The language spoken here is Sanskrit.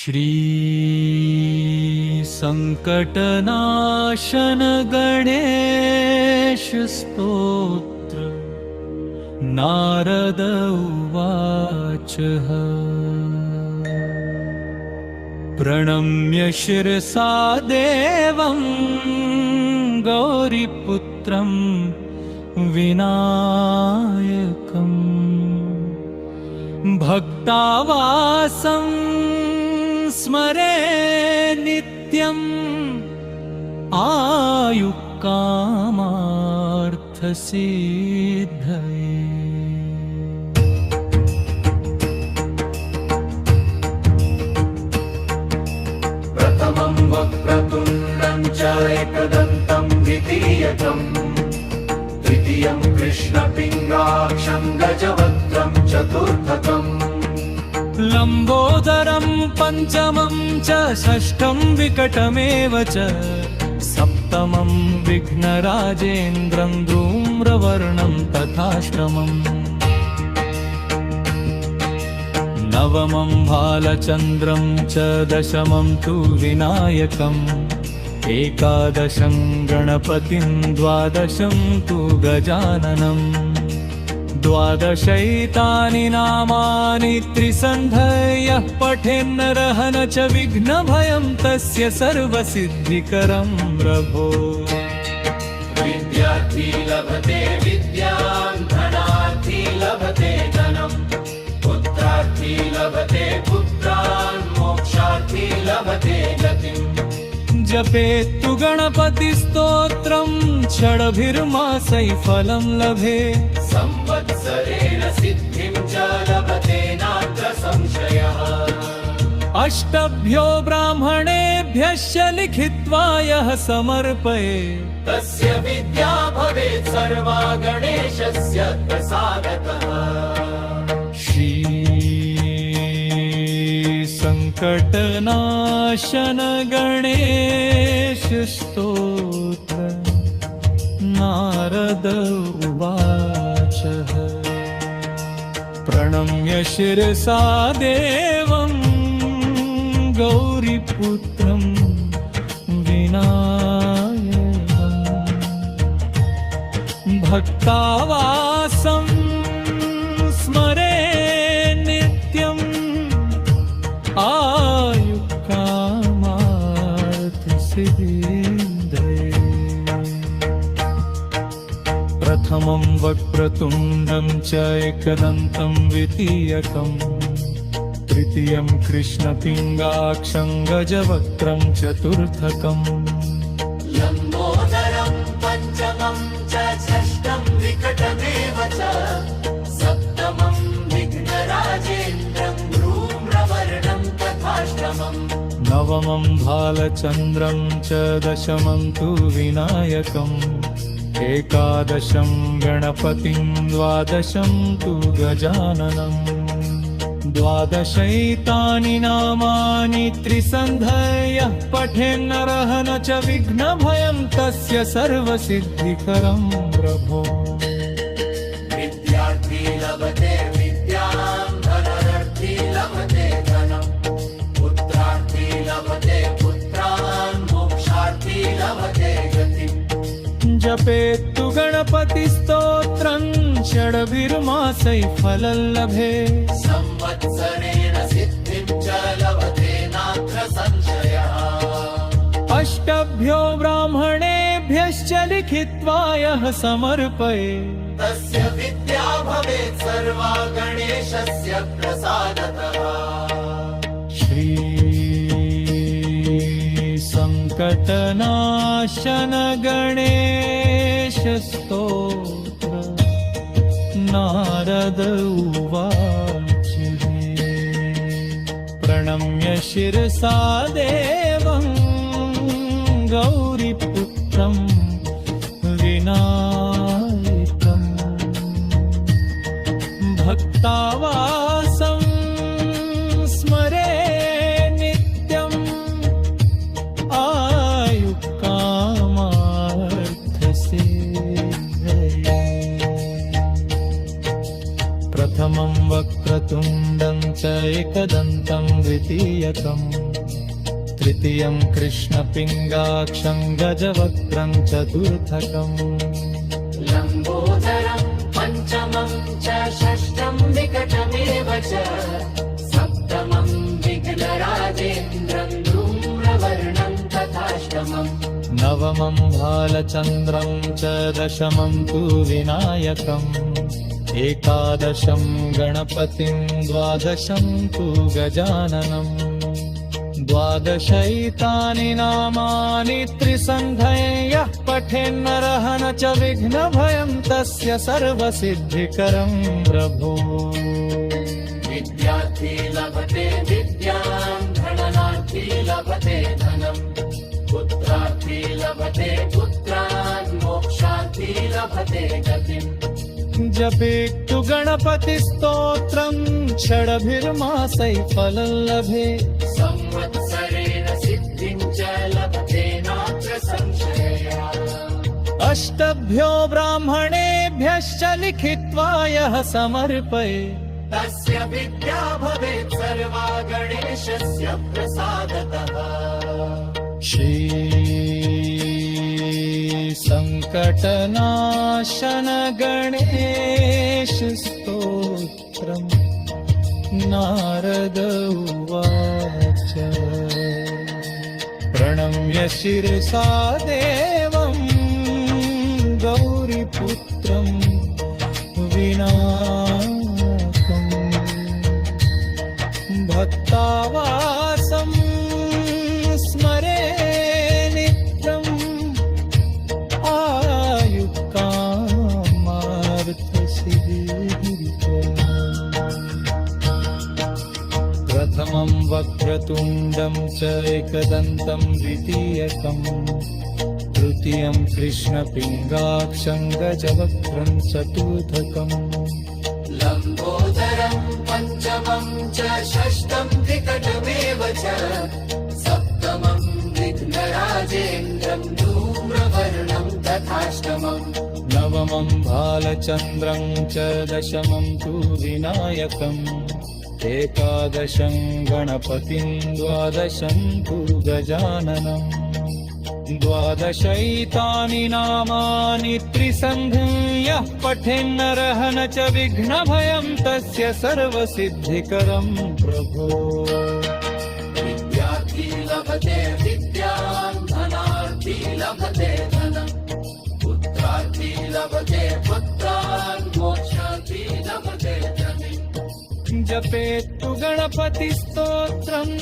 श्री संकटनाशन गणेश स्तोत्र नारद उवाच प्रणम्य शिरसा देवं गौरीपुत्रं विनायकं भक्तावासं स्मरे नित्यम् आयुकामार्थसिद्धये। प्रथमं वक्रतुण्डं च एकदन्तं द्वितीयकं तृतीयं कृष्णपिङ्गाक्षं गजवक्त्रं चतुर्थकम् लम्बोदरं पञ्चमं च षष्ठं विकटमेव च सप्तमं विघ्नराजेन्द्रं धूम्रवर्णं तथाष्टमम् नवमं भालचन्द्रं च दशमं तु विनायकम् एकादशं गणपतिं द्वादशं तु गजाननम् द्वादशैतानि नामानि त्रिसन्धयः पठेन्नरः न च विघ्नभयं तस्य सर्वसिद्धिकरं प्रभो। विद्यार्थी लभते विद्यां धनार्थी लभते धनं पुत्रार्थी लभते पुत्रान् मोक्षार्थी लभते गतिम्। जपेत्तु गणपतिस्तोत्रं षड्भिर्मासैः फलं लभे संवत्सरेण सिद्धिं च लभते नात्र संशयः। अष्टभ्यो ब्राह्मणेभ्यश्च लिखित्वा यः समर्पये तस्य विद्या भवेत् सर्वा गणेशस्य प्रसादतः। संकटनाशन गणेश स्तोत्र नारद उवाच प्रणम्य शिरसा देवं गौरीपुत्रं विनायकं भक्तावासं स्मरे नित्यम् आयुकामार्थसिद्धये। प्रथमं वक्रतुण्डं च एकदन्तं द्वितीयकं तृतीयं कृष्णपिङ्गाक्षं गजवक्त्रं चतुर्थकम् लम्बोदरं पञ्चमं च षष्ठं विकटमेव च सप्तमं विघ्नराजेन्द्रं धूम्रवर्णं तथाष्टमम् नवमं भालचन्द्रं च दशमं तु विनायकम् एकादशं गणपतिं द्वादशं तु गजाननम् द्वादशैतानि नामानि त्रिसन्धयः पठेन्नरः न च विघ्नभयं तस्य सर्वसिद्धिकरं प्रभो। विद्यार्थी लभते विद्यां धनार्थी लभते धनं पुत्रार्थी लभते पुत्रान् मोक्षार्थी लभते गतिम्। जपेत्तु गणपतिस्तोत्रं षड्भिर्मासैः फलं लभे संवत्सरेण सिद्धिं च लभते नात्र संशयः। अष्टभ्यो ब्राह्मणेभ्यश्च लिखित्वा यः समर्पये तस्य विद्या भवेत् सर्वा गणेशस्य प्रसादतः। श्री संकटनाशन गणेश स्तोत्र नारद उवाच प्रणम्य शिरसा देवं गौरीपुत्रं विनायकं भक्तावासं स्मरे नित्यम् आयुकामार्थसिद्धये। प्रथमं वक्रतुण्डं च एकदन्तं द्वितीयकम् तृतीयं कृष्णपिङ्गाक्षं गजवक्त्रं चतुर्थकम् लम्बोदरं पञ्चमं च षष्ठं विकटमेव च सप्तमं विघ्नराजेन्द्रं धूम्रवर्णं तथाष्टमम् नवमं भालचन्द्रं च दशमं तु विनायकम् एकादशं गणपतिं द्वादशं तु गजाननम् द्वादशैतानि नामानि त्रिसन्धये यः पठेन्नरः न च विघ्नभयं तस्य सर्वसिद्धिकरं प्रभो विद्यार्थी लभते विद्यां धननार्थी लभते धनम् पुत्रार्थी लभते पुत्रान् मोक्षार्थी लभते गतिम् जपेत्तु गणपतिस्तोत्रं षडभिर्मासैः फलं लभे संवत्सरेण सिद्धिं च लभते नात्र संशयः अष्टभ्यो ब्राह्मणेभ्यश्च लिखित्वा यः समर्पये तस्य विद्या भवेत् सर्वा गणेशस्य प्रसादतः श्री संकटनाशन गणेश स्तोत्रम् नारद उवाच प्रणम्य शिरसा देवं गौरीपुत्रं विनायकम् भक्तावासं स्मरे नित्यम् प्रथमं वक्रतुण्डं च एकदन्तं द्वितीयकम् तृतीयं कृष्णपिङ्गाक्षं गजवक्त्रं चतुर्थकम् लम्बोदरं पञ्चमं च षष्ठं विकटमेव च सप्तमं विघ्नराजेन्द्रं धूम्रवर्णं तथाष्टमम् नवमं भालचन्द्रं च दशमं तु विनायकम् एकादशं गणपतिं द्वादशं तु गजाननम् द्वादशैतानि नामानि त्रिसन्धिं यः पठेन्नरः न च विघ्नभयं तस्य सर्वसिद्धिकरं प्रभो विद्यार्थी लभते विद्यां धनार्थी लभते धनम् पुत्रार्थी लभते पुत्रान् मोक्षार्थी लभते गतिम् जपेत्तु गणपतिस्तोत्रम्